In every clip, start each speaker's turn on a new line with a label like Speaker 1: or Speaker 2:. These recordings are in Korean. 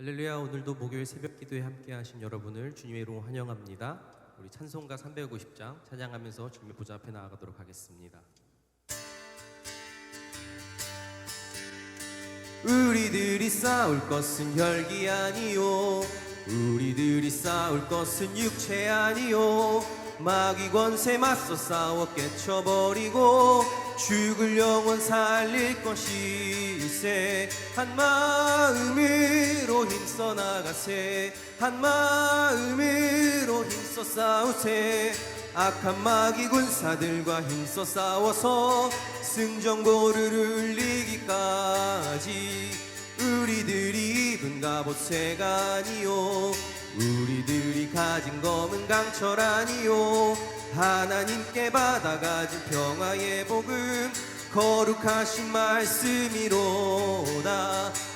Speaker 1: 할렐루야. 오늘도 목요일 새벽 기도에 함께 하신 여러분을 주님의 이름으로 환영합니다. 우리 찬송가 350장 찬양하면서 주님의 보좌 앞에 나아가도록 하겠습니다. 우리들이 싸울 것은 혈기 아니요, 우리들이 싸울 것은 육체 아니요, 마귀 권세 맞서 싸워 깨쳐버리고 죽을 영혼 살릴 것이세. 한 마음으로 힘써 나가세, 한 마음으로 힘써 싸우세. 악한 마귀 군사들과 힘써 싸워서 승전고를 울리기까지. 우리들이 입은 갑옷 새가 아니요, 우리들이 가진 검은 강철 아니요, 하나님께 받아가진 평화의 복음 거룩하신 말씀이로다.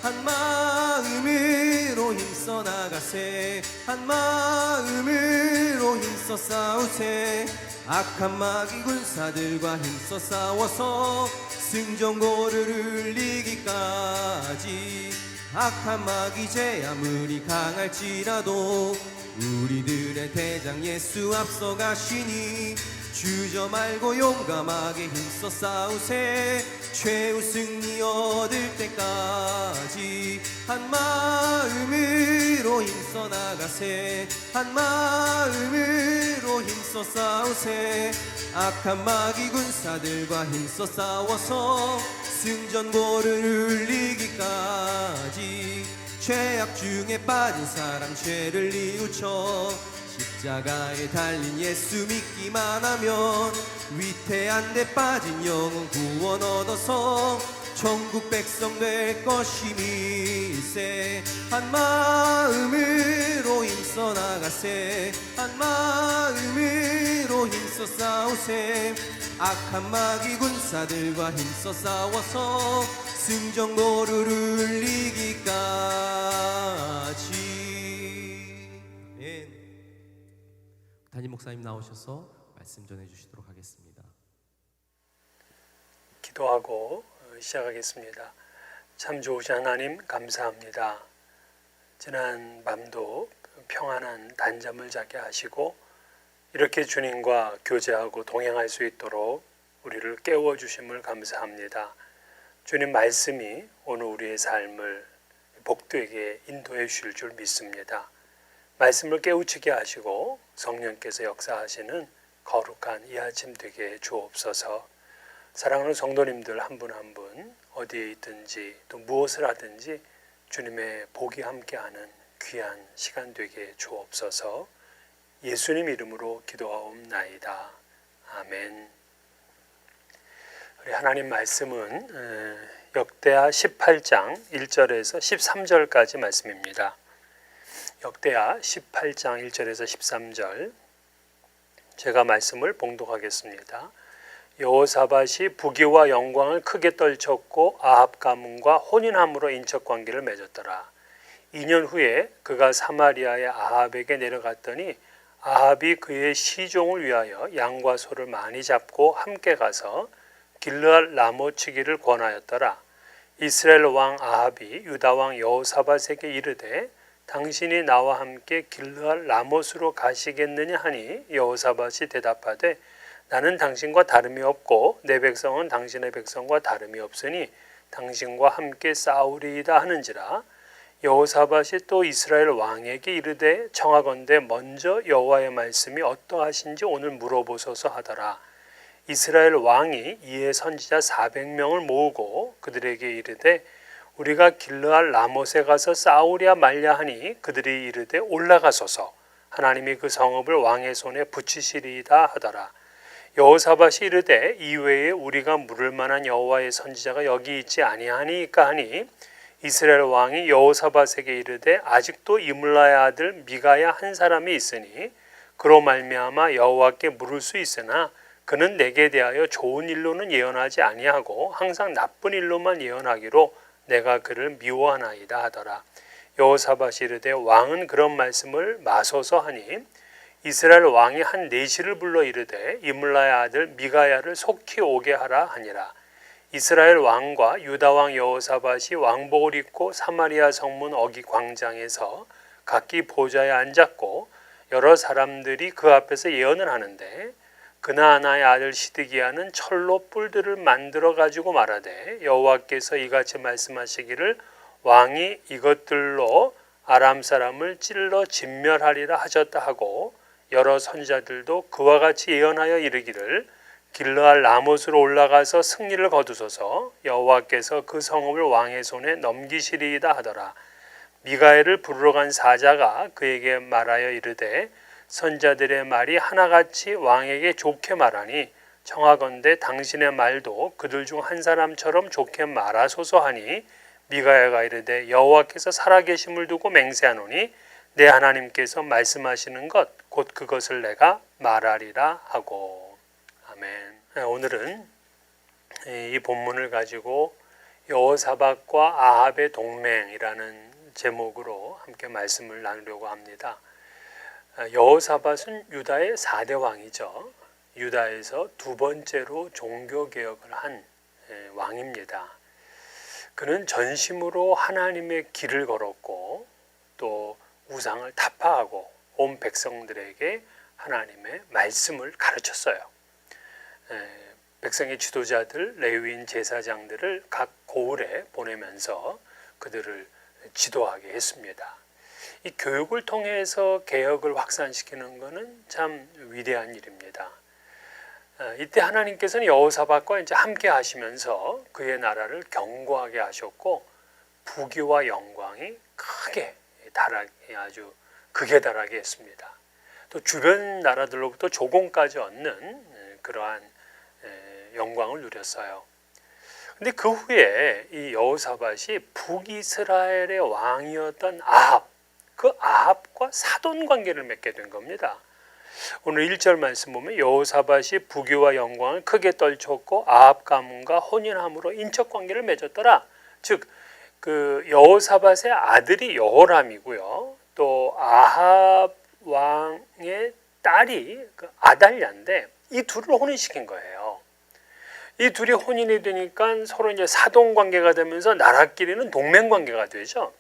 Speaker 1: 한 마음으로 힘써 나가세, 한 마음으로 힘써 싸우세. 악한 마귀 군사들과 힘써 싸워서 승전고를 울리기까지. 악한 마귀 제 아무리 강할지라도 우리들의 대장 예수 앞서 가시니 주저 말고 용감하게 힘써 싸우세. 최후 승리 얻을 때까지. 한 마음으로 힘써 나가세, 한 마음으로 힘써 싸우세. 악한 마귀 군사들과 힘써 싸워서 승전고를 울리기까지. 죄악 중에 빠진 사람 죄를 뉘우쳐 십자가에 달린 예수 믿기만 하면 위태한 데 빠진 영혼 구원 얻어서 천국 백성 될 것임일세. 한 마음으로 힘써 나가세, 한 마음으로 힘써 싸우세. 악한 마귀 군사들과 힘써 싸워서 승전고를 울리기까지. 담임 목사님 나오셔서 말씀 전해주시도록 하겠습니다.
Speaker 2: 기도하고 시작하겠습니다. 참 좋으신 하나님 감사합니다. 지난 밤도 평안한 단잠을 자게 하시고 이렇게 주님과 교제하고 동행할 수 있도록 우리를 깨워주심을 감사합니다. 주님 말씀이 오늘 우리의 삶을 복되게 인도해 주실 줄 믿습니다. 말씀을 깨우치게 하시고 성령께서 역사하시는 거룩한 이 아침 되게 주옵소서. 사랑하는 성도님들 한 분 한 분 어디에 있든지 또 무엇을 하든지 주님의 복이 함께하는 귀한 시간 되게 주옵소서. 예수님 이름으로 기도하옵나이다. 아멘. 우리 하나님 말씀은 역대하 18장 1절에서 13절까지 말씀입니다. 역대하 18장 1절에서 13절 제가 말씀을 봉독하겠습니다. 여호사밧이 부귀와 영광을 크게 떨쳤고 아합 가문과 혼인함으로 인척관계를 맺었더라. 2년 후에 그가 사마리아의 아합에게 내려갔더니 아합이 그의 시종을 위하여 양과 소를 많이 잡고 함께 가서 길르앗 라못 치기를 권하였더라. 이스라엘 왕 아합이 유다 왕 여호사밧에게 이르되 당신이 나와 함께 길르앗 라못으로 가시겠느냐 하니 여호사밧이 대답하되 나는 당신과 다름이 없고 내 백성은 당신의 백성과 다름이 없으니 당신과 함께 싸우리이다 하는지라. 여호사밧이 또 이스라엘 왕에게 이르되 청하건대 먼저 여호와의 말씀이 어떠하신지 오늘 물어보소서 하더라. 이스라엘 왕이 이에 선지자 400명을 모으고 그들에게 이르되 우리가 길르앗 라못에 가서 싸우랴 말랴 하니 그들이 이르되 올라가소서. 하나님이 그 성읍을 왕의 손에 붙이시리이다 하더라. 여호사밧이 이르되 이외에 우리가 물을 만한 여호와의 선지자가 여기 있지 아니하니까 하니 이스라엘 왕이 여호사밧에게 이르되 아직도 이물라의 아들 미가야 한 사람이 있으니 그로 말미암아 여호와께 물을 수 있으나 그는 내게 대하여 좋은 일로는 예언하지 아니하고 항상 나쁜 일로만 예언하기로 내가 그를 미워하나이다 하더라. 여호사밧이 이르되 왕은 그런 말씀을 마소서 하니 이스라엘 왕이 한 내시를 불러 이르되 이물라의 아들 미가야를 속히 오게 하라 하니라. 이스라엘 왕과 유다 왕 여호사밧이 왕복을 입고 사마리아 성문 어기 광장에서 각기 보좌에 앉았고 여러 사람들이 그 앞에서 예언을 하는데 그나아나의 아들 시드기야는 철로 뿔들을 만들어 가지고 말하되 여호와께서 이같이 말씀하시기를 왕이 이것들로 아람 사람을 찔러 진멸하리라 하셨다 하고 여러 선지자들도 그와 같이 예언하여 이르기를 길르알 라못으로 올라가서 승리를 거두소서 여호와께서 그 성읍을 왕의 손에 넘기시리이다 하더라. 미가엘을 부르러 간 사자가 그에게 말하여 이르되 선자들의 말이 하나같이 왕에게 좋게 말하니 청하건대 당신의 말도 그들 중 한 사람처럼 좋게 말하소서 하니 미가야가 이르되 여호와께서 살아계심을 두고 맹세하노니 내 하나님께서 말씀하시는 것 곧 그것을 내가 말하리라 하고. 아멘. 오늘은 이 본문을 가지고 여호사밧과 아합의 동맹이라는 제목으로 함께 말씀을 나누려고 합니다. 여호사밧은 유다의 4대 왕이죠. 유다에서 두 번째로 종교개혁을 한 왕입니다. 그는 전심으로 하나님의 길을 걸었고 또 우상을 타파하고 온 백성들에게 하나님의 말씀을 가르쳤어요. 백성의 지도자들, 레위인 제사장들을 각 고을에 보내면서 그들을 지도하게 했습니다. 이 교육을 통해서 개혁을 확산시키는 것은 참 위대한 일입니다. 이때 하나님께서는 여호사밧과 이제 함께 하시면서 그의 나라를 견고하게 하셨고 부귀와 영광이 크게 아주 극에 달하게 했습니다. 또 주변 나라들로부터 조공까지 얻는 그러한 영광을 누렸어요. 근데 그 후에 이 여호사밧이 북이스라엘의 왕이었던 아합, 그 아합과 사돈 관계를 맺게 된 겁니다. 오늘 1절 말씀 보면 여호사밧이 부귀와 영광을 크게 떨쳤고 아합 가문과 혼인함으로 인척 관계를 맺었더라. 즉 그 여호사밧의 아들이 여호람이고요. 또 아합 왕의 딸이 그 아달랴인데 이 둘을 혼인시킨 거예요. 이 둘이 혼인이 되니까 서로 이제 사돈 관계가 되면서 나라끼리는 동맹 관계가 되죠.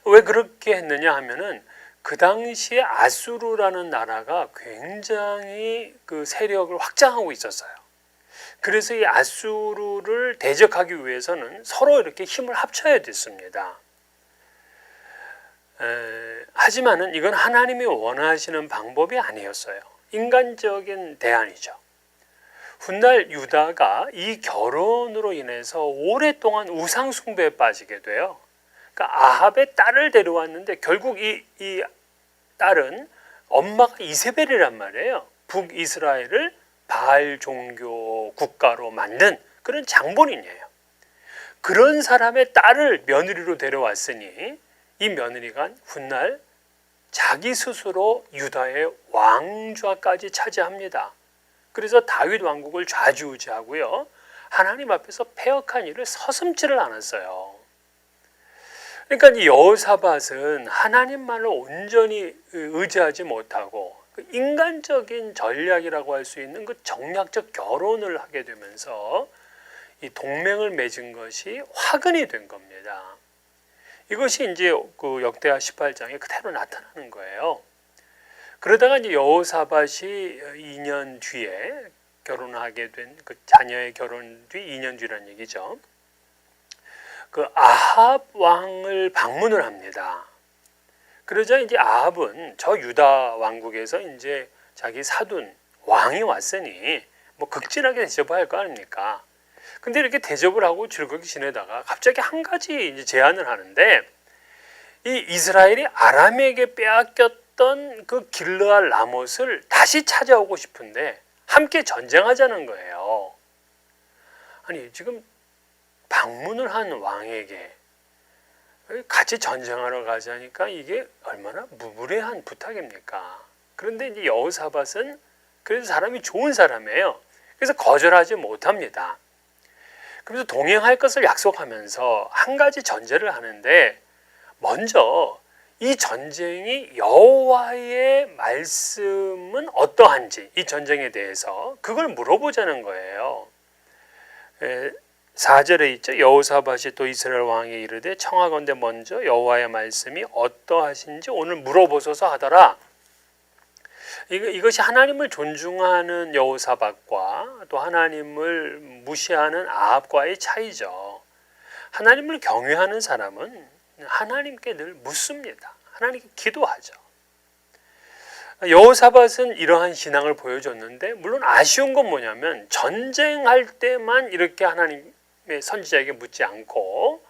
Speaker 2: 왜 그렇게 했느냐 하면은 그 당시에 아수르라는 나라가 굉장히 그 세력을 확장하고 있었어요. 그래서 이 아수르를 대적하기 위해서는 서로 이렇게 힘을 합쳐야 됐습니다. 하지만은 이건 하나님이 원하시는 방법이 아니었어요. 인간적인 대안이죠. 훗날 유다가 이 결혼으로 인해서 오랫동안 우상 숭배에 빠지게 돼요. 그러니까 아합의 딸을 데려왔는데 결국 이 딸은 엄마가 이세벨이란 말이에요. 북이스라엘을 바알 종교 국가로 만든 그런 장본인이에요. 그런 사람의 딸을 며느리로 데려왔으니 이 며느리가 훗날 자기 스스로 유다의 왕좌까지 차지합니다. 그래서 다윗 왕국을 좌지우지하고요. 하나님 앞에서 패역한 일을 서슴지를 않았어요. 그러니까 이 여호사밧은 하나님만을 온전히 의지하지 못하고 인간적인 전략이라고 할 수 있는 그 정략적 결혼을 하게 되면서 이 동맹을 맺은 것이 화근이 된 겁니다. 이것이 이제 그 역대하 18장에 그대로 나타나는 거예요. 그러다가 이제 여호사밧이 2년 뒤에 결혼하게 된 그 자녀의 결혼 뒤 2년 뒤란 얘기죠. 그 아합 왕을 방문을 합니다. 그러자 이제 아합은 저 유다 왕국에서 이제 자기 사돈 왕이 왔으니 뭐 극진하게 대접을 할 거 아닙니까? 근데 이렇게 대접을 하고 즐겁게 지내다가 갑자기 한 가지 이제 제안을 하는데 이 이스라엘이 아람에게 빼앗겼던 그 길르알 라못을 다시 찾아오고 싶은데 함께 전쟁하자는 거예요. 아니 지금 방문을 한 왕에게 같이 전쟁하러 가자니까 이게 얼마나 무례한 부탁입니까? 그런데 이제 여호사밧은 그래도 사람이 좋은 사람이에요. 그래서 거절하지 못합니다. 그래서 동행할 것을 약속하면서 한 가지 전제를 하는데 먼저 이 전쟁이 여호와의 말씀은 어떠한지 이 전쟁에 대해서 그걸 물어보자는 거예요. 4절에 있죠. 여호사밧이 또 이스라엘 왕에 이르되 청하건대 먼저 여호와의 말씀이 어떠하신지 오늘 물어보소서 하더라. 이것이 하나님을 존중하는 여호사밧과 또 하나님을 무시하는 아합과의 차이죠. 하나님을 경외하는 사람은 하나님께 늘 묻습니다. 하나님께 기도하죠. 여호사밧은 이러한 신앙을 보여줬는데 물론 아쉬운 건 뭐냐면 전쟁할 때만 이렇게 하나님의 선지자에게 묻지 않고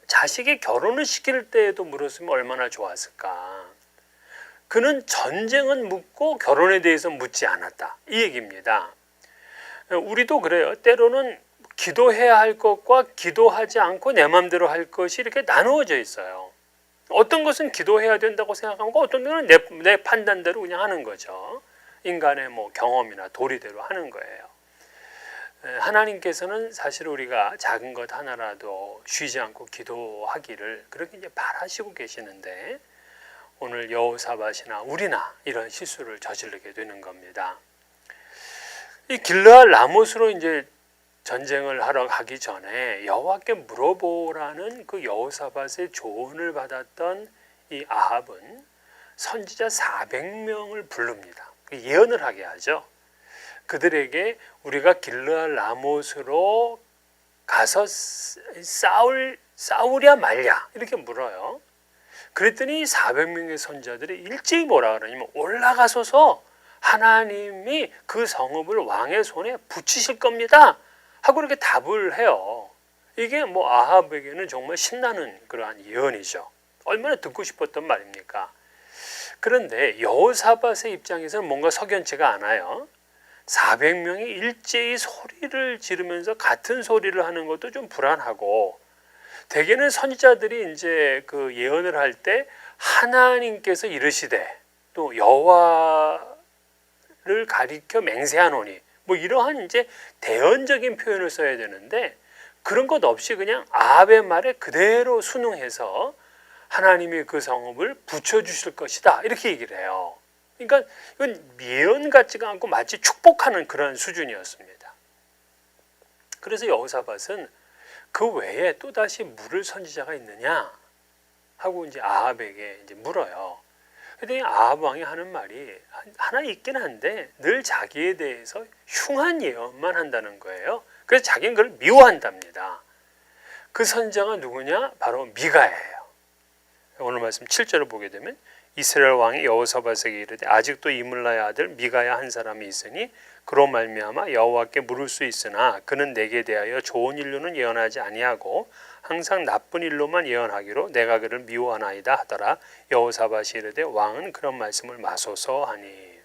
Speaker 2: 자식의 결혼을 시킬 때에도 물었으면 얼마나 좋았을까. 그는 전쟁은 묻고 결혼에 대해서 묻지 않았다. 이 얘기입니다. 우리도 그래요. 때로는 기도해야 할 것과 기도하지 않고 내 마음대로 할 것이 이렇게 나누어져 있어요. 어떤 것은 기도해야 된다고 생각하고 어떤 것은 내 판단대로 그냥 하는 거죠. 인간의 경험이나 도리대로 하는 거예요. 하나님께서는 사실 우리가 작은 것 하나라도 쉬지 않고 기도하기를 그렇게 이제 바라시고 계시는데 오늘 여호사밧이나 우리나 이런 실수를 저지르게 되는 겁니다. 이 길르앗 라못으로 이제 전쟁을 하러 가기 전에 여호와께 물어보라는 그 여호사밧의 조언을 받았던 이 아합은 선지자 400명을 부릅니다. 예언을 하게 하죠. 그들에게 우리가 길르앗 라못으로 가서 싸우랴 말랴 이렇게 물어요. 그랬더니 400명의 선지자들이 일제히 뭐라 그러냐면 올라가소서 하나님이 그 성읍을 왕의 손에 붙이실 겁니다 하고 이렇게 답을 해요. 이게 아합에게는 정말 신나는 그러한 예언이죠. 얼마나 듣고 싶었던 말입니까? 그런데 여호사밧의 입장에서는 뭔가 석연치가 않아요. 400명이 일제히 소리를 지르면서 같은 소리를 하는 것도 좀 불안하고 대개는 선지자들이 이제 그 예언을 할 때 하나님께서 이르시되 또 여호와를 가리켜 맹세하노니 이러한 이제 대언적인 표현을 써야 되는데 그런 것 없이 그냥 아합의 말에 그대로 순응해서 하나님이 그 성읍을 붙여주실 것이다 이렇게 얘기를 해요. 그러니까 이건 예언 같지가 않고 마치 축복하는 그런 수준이었습니다. 그래서 여호사밧은 그 외에 또다시 물을 선지자가 있느냐 하고 이제 아합에게 이제 물어요. 그랬더니 아합 왕이 하는 말이 하나 있긴 한데 늘 자기에 대해서 흉한 예언만 한다는 거예요. 그래서 자기는 그걸 미워한답니다. 그 선지자가 누구냐? 바로 미가예요. 오늘 말씀 7절을 보게 되면 이스라엘 왕이 여호사밧에게 이르되 아직도 이물라의 아들 미가야 한 사람이 있으니 그로 말미암아 여호와께 물을 수 있으나 그는 내게 대하여 좋은 일로는 예언하지 아니하고 항상 나쁜 일로만 예언하기로 내가 그를 미워하나이다 하더라. 여호사밧이 이르되 왕은 그런 말씀을 마소서 하니.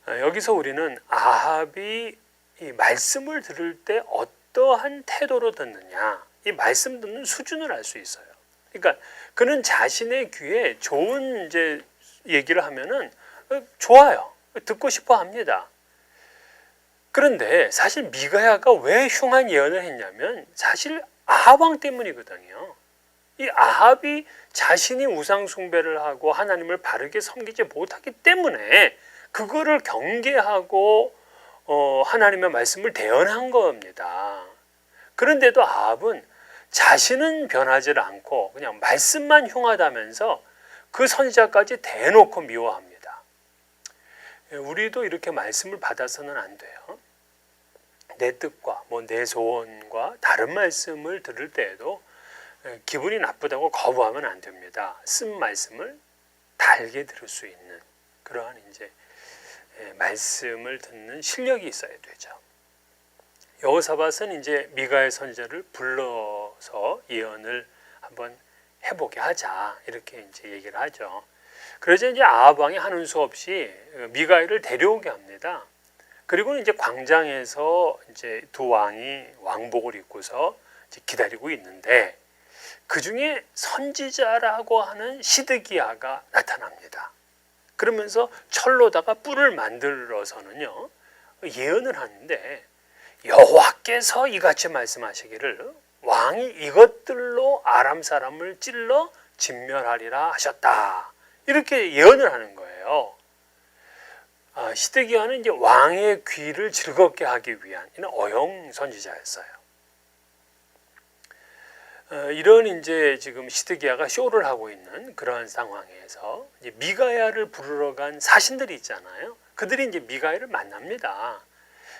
Speaker 2: 여기서 우리는 아합이 이 말씀을 들을 때 어떠한 태도로 듣느냐, 이 말씀 듣는 수준을 알 수 있어요. 그러니까 그는 자신의 귀에 좋은 이제 얘기를 하면은 좋아요, 듣고 싶어 합니다. 그런데 사실 미가야가 왜 흉한 예언을 했냐면 사실 아합 왕 때문이거든요. 이 아합이 자신이 우상 숭배를 하고 하나님을 바르게 섬기지 못하기 때문에 그거를 경계하고 하나님의 말씀을 대언한 겁니다. 그런데도 아합은 자신은 변하지 않고 그냥 말씀만 흉하다면서 그 선지자까지 대놓고 미워합니다. 우리도 이렇게 말씀을 받아서는 안 돼요. 내 뜻과 내 소원과 다른 말씀을 들을 때에도 기분이 나쁘다고 거부하면 안 됩니다. 쓴 말씀을 달게 들을 수 있는 그러한 이제 말씀을 듣는 실력이 있어야 되죠. 여호사밧은 이제 미가의 선지자를 불러서 예언을 한번 해보게 하자 이렇게 이제 얘기를 하죠. 그러자 이제 아합 왕이 하는 수 없이 미가를 데려오게 합니다. 그리고는 이제 광장에서 이제 두 왕이 왕복을 입고서 이제 기다리고 있는데 그 중에 선지자라고 하는 시드기야가 나타납니다. 그러면서 철로다가 뿔을 만들어서는요 예언을 하는데 여호와께서 이같이 말씀하시기를 왕이 이것들로 아람 사람을 찔러 진멸하리라 하셨다. 이렇게 예언을 하는 거예요. 시드기야는 이제 왕의 귀를 즐겁게 하기 위한 이런 어용 선지자였어요. 이런 이제 지금 시드기야가 쇼를 하고 있는 그러한 상황에서 이제 미가야를 부르러 간 사신들이 있잖아요. 그들이 이제 미가야를 만납니다.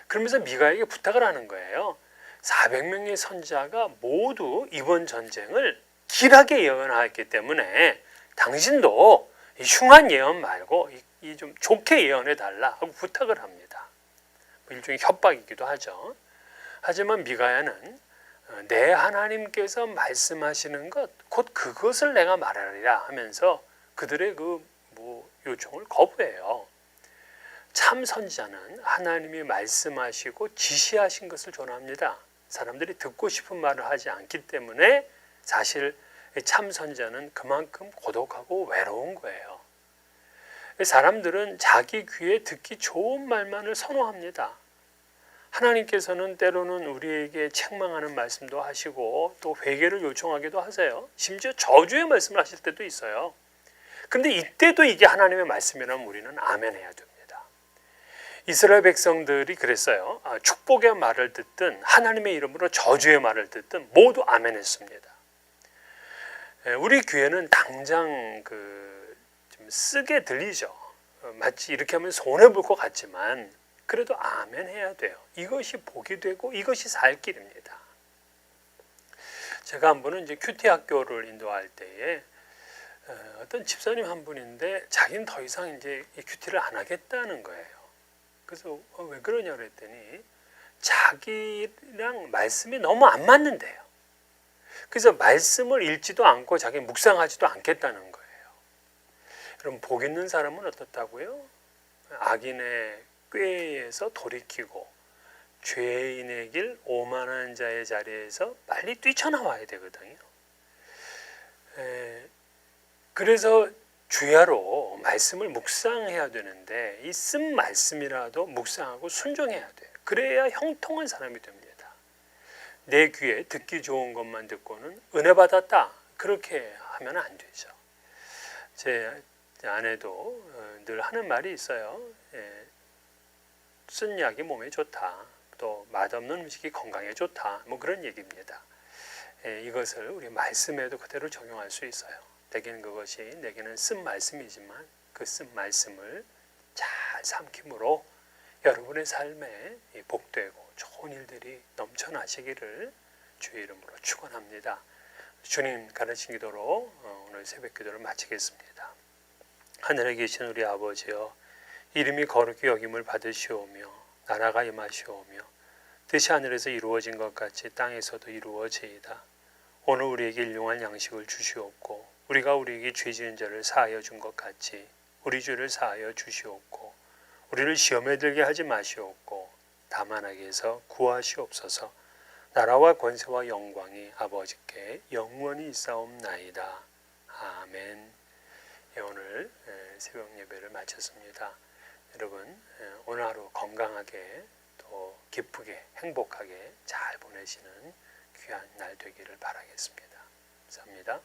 Speaker 2: 그러면서 미가야에게 부탁을 하는 거예요. 400명의 선지자가 모두 이번 전쟁을 길하게 예언하였기 때문에 당신도 이 흉한 예언 말고 이 좀 좋게 예언해 달라 하고 부탁을 합니다. 일종의 협박이기도 하죠. 하지만 미가야는 내 하나님께서 말씀하시는 것 곧 그것을 내가 말하리라 하면서 그들의 그 요청을 거부해요. 참 선지자는 하나님이 말씀하시고 지시하신 것을 전합니다. 사람들이 듣고 싶은 말을 하지 않기 때문에 사실 참 선지자는 그만큼 고독하고 외로운 거예요. 사람들은 자기 귀에 듣기 좋은 말만을 선호합니다. 하나님께서는 때로는 우리에게 책망하는 말씀도 하시고 또 회개를 요청하기도 하세요. 심지어 저주의 말씀을 하실 때도 있어요. 근데 이때도 이게 하나님의 말씀이라면 우리는 아멘 해야 됩니다. 이스라엘 백성들이 그랬어요. 축복의 말을 듣든 하나님의 이름으로 저주의 말을 듣든 모두 아멘 했습니다. 우리 귀에는 당장 좀 쓰게 들리죠. 마치 이렇게 하면 손해볼 것 같지만 그래도 아멘 해야 돼요. 이것이 복이 되고 이것이 살 길입니다. 제가 한 번은 이제 큐티 학교를 인도할 때에 어떤 집사님 한 분인데 자기는 더 이상 이제 이 큐티를 안 하겠다는 거예요. 그래서 왜 그러냐 그랬더니 자기랑 말씀이 너무 안 맞는데요. 그래서 말씀을 읽지도 않고 자기 묵상하지도 않겠다는 거예요. 그럼 복 있는 사람은 어떻다고요? 악인의 꾀에서 돌이키고 죄인의 길 오만한 자의 자리에서 빨리 뛰쳐나와야 되거든요. 그래서 주야로 말씀을 묵상해야 되는데 이 쓴 말씀이라도 묵상하고 순종해야 돼요. 그래야 형통한 사람이 됩니다. 내 귀에 듣기 좋은 것만 듣고는 은혜 받았다 그렇게 하면 안 되죠. 제 아내도 늘 하는 말이 있어요. 쓴 약이 몸에 좋다. 또 맛없는 음식이 건강에 좋다. 그런 얘기입니다. 이것을 우리 말씀에도 그대로 적용할 수 있어요. 내게는 쓴 말씀이지만 그 쓴 말씀을 잘 삼킴으로 여러분의 삶에 복되고 좋은 일들이 넘쳐나시기를 주의 이름으로 축원합니다. 주님 가르친 기도로 오늘 새벽 기도를 마치겠습니다. 하늘에 계신 우리 아버지여, 이름이 거룩히 여김을 받으시오며 나라가 임하시오며 뜻이 하늘에서 이루어진 것 같이 땅에서도 이루어지이다. 오늘 우리에게 일용할 양식을 주시옵고 우리가 우리에게 죄 지은 자를 사하여 준 것 같이 우리 죄를 사하여 주시옵고 우리를 시험에 들게 하지 마시옵고 다만 악에서 구하시옵소서. 나라와 권세와 영광이 아버지께 영원히 있사옵나이다. 아멘. 오늘 새벽 예배를 마쳤습니다. 여러분 오늘 하루 건강하게 또 기쁘게 행복하게 잘 보내시는 귀한 날 되기를 바라겠습니다. 감사합니다.